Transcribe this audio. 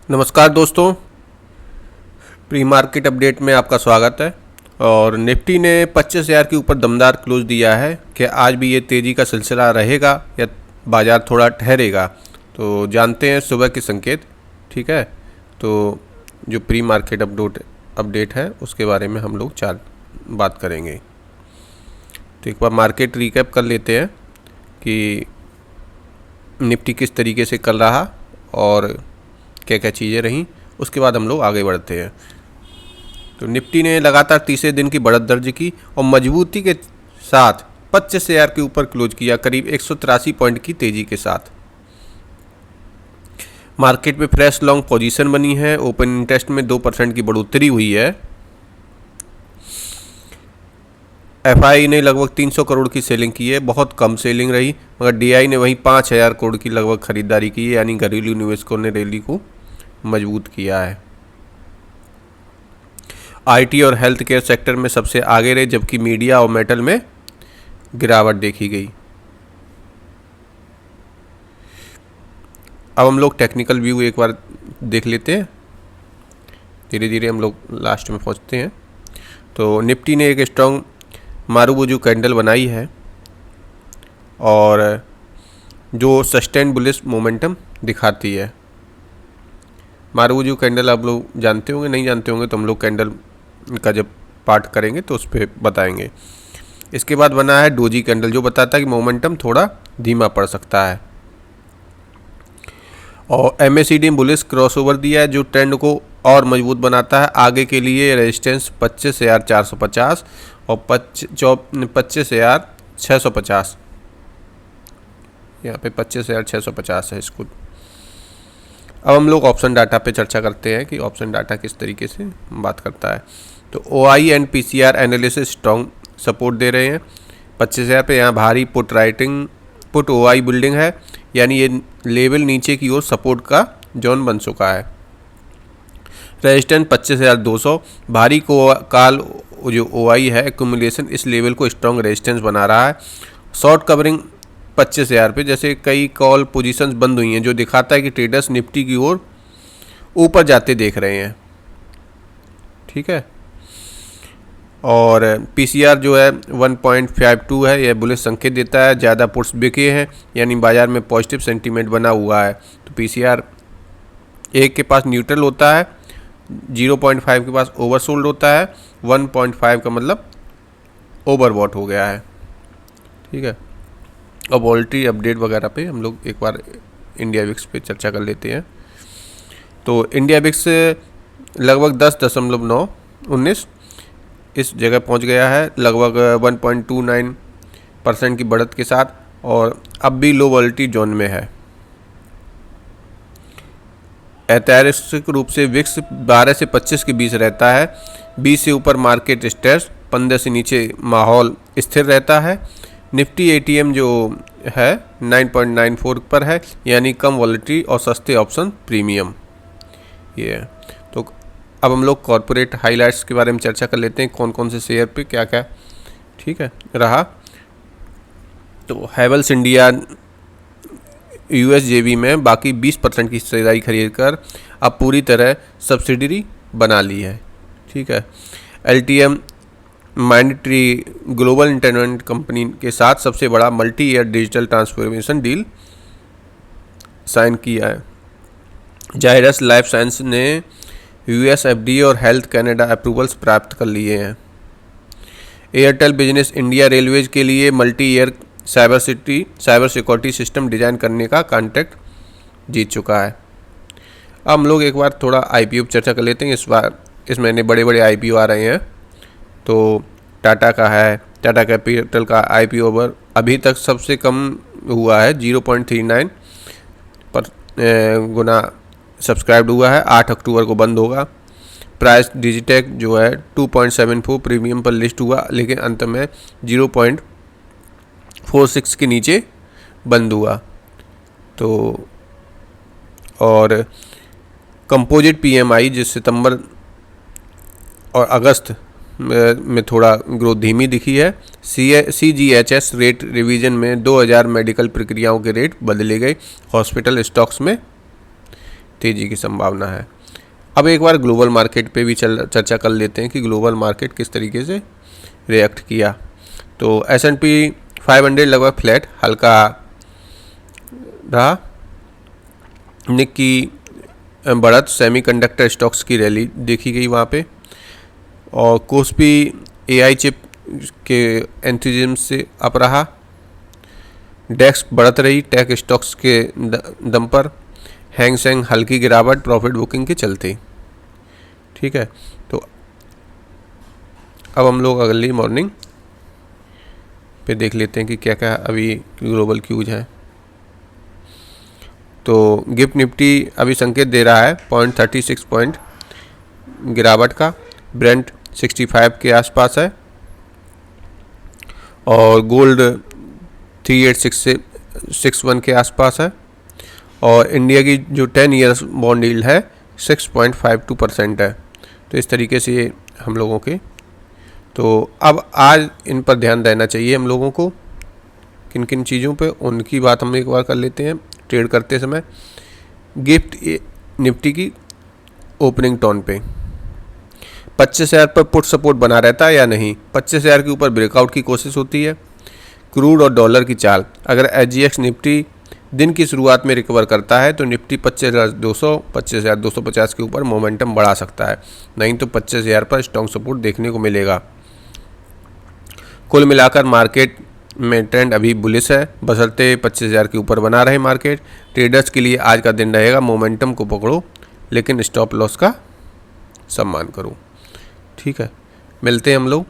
नमस्कार दोस्तों, pre market update में आपका स्वागत है। और निफ्टी ने 25,000 के ऊपर दमदार क्लोज दिया है कि आज भी ये तेज़ी का सिलसिला रहेगा या बाज़ार थोड़ा ठहरेगा। तो जानते हैं सुबह के संकेत। ठीक है, तो जो प्री मार्केट अपडेट है उसके बारे में हम लोग बात करेंगे। तो एक बार मार्केट रिकैप कर लेते हैं कि निफ्टी किस तरीके से कल रहा और क्या क्या चीज़ें रहीं, उसके बाद हम लोग आगे बढ़ते हैं। तो निफ्टी ने लगातार तीसरे दिन की बढ़त दर्ज की और मजबूती के साथ 25,000 के ऊपर क्लोज किया, करीब 183 पॉइंट की तेज़ी के साथ। मार्केट में फ्रेश लॉन्ग पोजीशन बनी है। ओपन इंटरेस्ट में 2% की बढ़ोतरी हुई है। एफआई ने लगभग 300 करोड़ की सेलिंग की है, बहुत कम सेलिंग रही, मगर डीआई ने वहीं 5,000 करोड़ की लगभग खरीदारी की है, यानी घरेलू निवेशकों ने रैली को मजबूत किया है। आईटी और हेल्थ केयर सेक्टर में सबसे आगे रहे, जबकि मीडिया और मेटल में गिरावट देखी गई। अब हम लोग टेक्निकल व्यू एक बार देख लेते हैं, धीरे धीरे हम लोग लास्ट में पहुंचते हैं। तो निफ्टी ने एक स्ट्रॉन्ग मारूबुजू कैंडल बनाई है और जो सस्टेन बुलिश मोमेंटम दिखाती है। मारूबुजू कैंडल आप लोग जानते होंगे, नहीं जानते होंगे तो हम लोग कैंडल का जब पार्ट करेंगे तो उस पर बताएंगे। इसके बाद बना है डोजी कैंडल, जो बताता है कि मोमेंटम थोड़ा धीमा पड़ सकता है। और MACD बुलिश क्रॉसओवर दिया है, जो ट्रेंड को और मजबूत बनाता है। आगे के लिए रेजिस्टेंस 25,450 और 25,650, यहाँ पे 25,650 है इसको। अब हम लोग ऑप्शन डाटा पे चर्चा करते हैं कि ऑप्शन डाटा किस तरीके से बात करता है। तो OI and PCR analysis strong support दे रहे हैं 25,000 पे। यहाँ भारी पुट OI बिल्डिंग है, यानी ये लेवल नीचे की ओर सपोर्ट का जोन बन चुका है। रेजिस्टेंस 25,200, भारी काल जो OI है एक्यूमुलेशन इस लेवल को स्ट्रॉन्ग रेजिस्टेंस बना रहा है। शॉर्ट कवरिंग 25,000 पे, जैसे कई कॉल पोजीशंस बंद हुई हैं, जो दिखाता है कि ट्रेडर्स निफ्टी की ओर ऊपर जाते देख रहे हैं। ठीक है, और PCR जो है 1.52 है, यह बुलिश संकेत देता है। ज़्यादा पुट्स बिके हैं, यानी बाजार में पॉजिटिव सेंटीमेंट बना हुआ है। तो PCR 1 के पास न्यूट्रल होता है, 0.5 के पास ओवरसोल्ड होता है, 1.5 का मतलब ओवरबॉट हो गया है। ठीक है, अब वॉलेटिलिटी अपडेट वगैरह पे हम लोग एक बार इंडिया विक्स पे चर्चा कर लेते हैं। तो इंडिया विक्स लगभग 10.919 इस जगह पहुंच गया है, लगभग 1.29% की बढ़त के साथ, और अब भी लो वॉलेटिलिटी जोन में है। ऐतिहासिक रूप से विक्स 12 से 25 के बीच रहता है। 20 से ऊपर मार्केट स्ट्रेस, 15 से नीचे माहौल स्थिर रहता है। निफ्टी ATM जो है 9.94 पर है, यानी कम वॉलेटिलिटी और सस्ते ऑप्शन प्रीमियम ये है। तो अब हम लोग कॉर्पोरेट हाइलाइट्स के बारे में चर्चा कर लेते हैं, कौन कौन से शेयर पे क्या क्या ठीक है रहा। तो हैवेल्स इंडिया USJV में बाकी 20% की हिस्सेदारी खरीद कर अब पूरी तरह सब्सिडरी बना ली है। ठीक है, LTM Mindtree global internet company के साथ सबसे बड़ा multi year digital transformation deal sign किया है। जायडस लाइफ साइंस ने US FDA और हेल्थ कनाडा अप्रूवल्स प्राप्त कर लिए हैं। एयरटेल बिजनेस इंडिया रेलवेज के लिए multi year cyber security system design करने का कॉन्ट्रैक्ट जीत चुका है। अब हम लोग एक बार थोड़ा IPO चर्चा कर लेते हैं। इस महीने बड़े बड़े IPO आ रहे हैं। तो टाटा का है, टाटा कैपिटल का IPO ओवर अभी तक सबसे कम हुआ है, 0.39 पर गुना सब्सक्राइब्ड हुआ है। 8 अक्टूबर को बंद होगा। प्राइस डिजिटेक जो है 2.74 प्रीमियम पर लिस्ट हुआ, लेकिन अंत में 0.46 के नीचे बंद हुआ। तो और कंपोजिट PMI जो सितंबर और अगस्त में थोड़ा ग्रोथ धीमी दिखी है। CGHS रेट रिवीजन में 2000 मेडिकल प्रक्रियाओं के रेट बदले गए। हॉस्पिटल स्टॉक्स में तेज़ी की संभावना है। अब एक बार ग्लोबल मार्केट पे भी चर्चा कर लेते हैं कि ग्लोबल मार्केट किस तरीके से रिएक्ट किया। तो S&P 500 लगभग फ्लैट हल्का रहा। निक्की बढ़त, सेमीकंडक्टर स्टॉक्स की रैली देखी गई वहाँ पे, और कोस्पी AI चिप के एंथुजिज्म से अप रहा। डेक्स बढ़त रही टेक स्टॉक्स के दम पर। हैंग सेंग हल्की गिरावट प्रॉफिट बुकिंग के चलते। ठीक है, तो अब हम लोग अगली मॉर्निंग पे देख लेते हैं कि क्या क्या अभी ग्लोबल क्यूज हैं। तो गिफ्ट निफ्टी अभी संकेत दे रहा है 0.36 पॉइंट गिरावट का। ब्रेंट 65 के आसपास है, और गोल्ड 386 से 61 के आसपास है, और इंडिया की जो 10 ईयर्स बॉन्ड यील्ड है 6.52% है। तो इस तरीके से ये हम लोगों के, तो अब आज इन पर ध्यान देना चाहिए हम लोगों को, किन किन चीज़ों पे, उनकी बात हम एक बार कर लेते हैं। ट्रेड करते समय गिफ्ट निफ्टी की ओपनिंग टोन पे 25,000 पर पुट सपोर्ट बना रहता है या नहीं। 25,000 के ऊपर ब्रेकआउट की कोशिश होती है। क्रूड और डॉलर की चाल, अगर SGX निफ्टी दिन की शुरुआत में रिकवर करता है तो निफ्टी 25,200 25,250 के ऊपर मोमेंटम बढ़ा सकता है, नहीं तो 25,000 पर स्ट्रॉन्ग सपोर्ट देखने को मिलेगा। कुल मिलाकर मार्केट में ट्रेंड अभी बुलिश है, बशर्ते 25,000 के ऊपर बना रहे मार्केट। ट्रेडर्स के लिए आज का दिन रहेगा मोमेंटम को पकड़ो, लेकिन स्टॉप लॉस का सम्मान करो। ठीक है, मिलते हैं हम लोग